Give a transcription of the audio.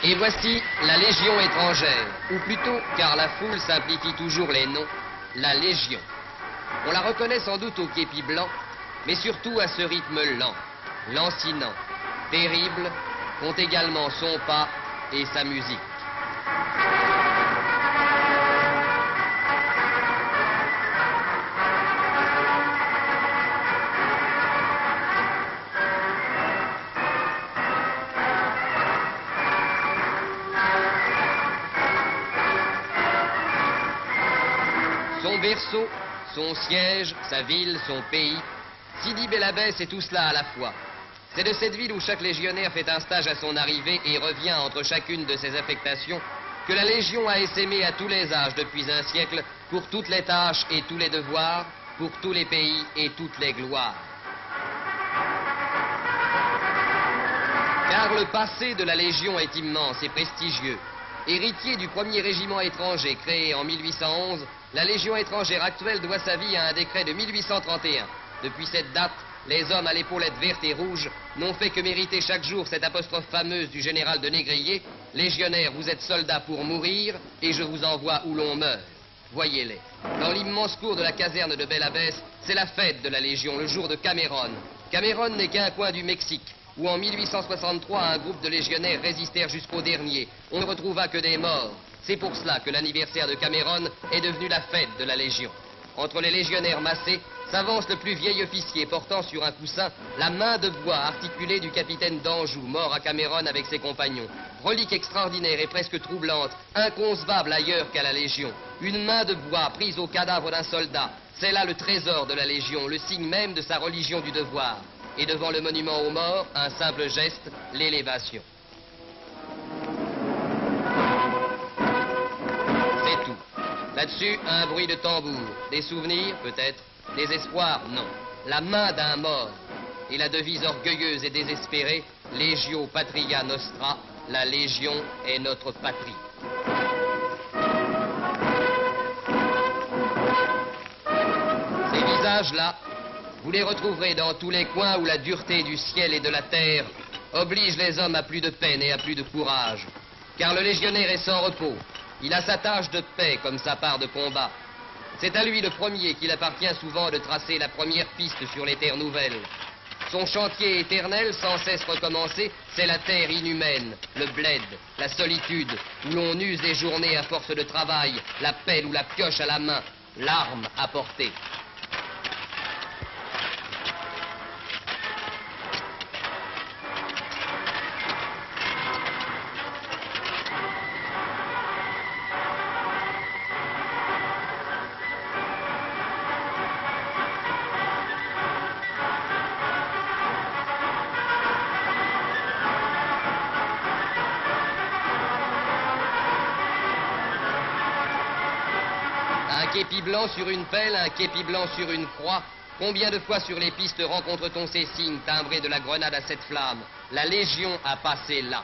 Et voici la Légion étrangère, ou plutôt, car la foule simplifie toujours les noms, la Légion. On la reconnaît sans doute au képi blanc, mais surtout à ce rythme lent, lancinant, terrible, compte également son pas et sa musique. Son berceau, son siège, sa ville, son pays, Sidi Bel Abbès est tout cela à la fois. C'est de cette ville où chaque légionnaire fait un stage à son arrivée et revient entre chacune de ses affectations que la Légion a essaimé à tous les âges depuis un siècle pour toutes les tâches et tous les devoirs, pour tous les pays et toutes les gloires. Car le passé de la Légion est immense et prestigieux. Héritier du premier régiment étranger créé en 1811, la Légion étrangère actuelle doit sa vie à un décret de 1831. Depuis cette date, les hommes à l'épaulette verte et rouge n'ont fait que mériter chaque jour cette apostrophe fameuse du général de Négrier. Légionnaires, vous êtes soldats pour mourir, et je vous envoie où l'on meurt. Voyez-les. Dans l'immense cour de la caserne de Bel Abbès, c'est la fête de la Légion, le jour de Cameron. Cameron n'est qu'un coin du Mexique, où en 1863, un groupe de légionnaires résistèrent jusqu'au dernier. On ne retrouva que des morts. C'est pour cela que l'anniversaire de Cameron est devenu la fête de la Légion. Entre les légionnaires massés, s'avance le plus vieil officier portant sur un coussin la main de bois articulée du capitaine d'Anjou, mort à Cameron avec ses compagnons. Relique extraordinaire et presque troublante, inconcevable ailleurs qu'à la Légion. Une main de bois prise au cadavre d'un soldat. C'est là le trésor de la Légion, le signe même de sa religion du devoir. Et devant le monument aux morts, un simple geste, l'élévation. C'est tout. Là-dessus, un bruit de tambour. Des souvenirs, peut-être. Des espoirs, non. La main d'un mort. Et la devise orgueilleuse et désespérée, Legio Patria Nostra, la Légion est notre patrie. Ces visages-là, vous les retrouverez dans tous les coins où la dureté du ciel et de la terre oblige les hommes à plus de peine et à plus de courage. Car le légionnaire est sans repos. Il a sa tâche de paix comme sa part de combat. C'est à lui le premier qu'il appartient souvent de tracer la première piste sur les terres nouvelles. Son chantier éternel, sans cesse recommencé, c'est la terre inhumaine, le bled, la solitude, où l'on use les journées à force de travail, la pelle ou la pioche à la main, l'arme à portée. Un képi blanc sur une pelle, un képi blanc sur une croix. Combien de fois sur les pistes rencontre-t-on ces signes timbrés de la grenade à 7 flammes? La Légion a passé là.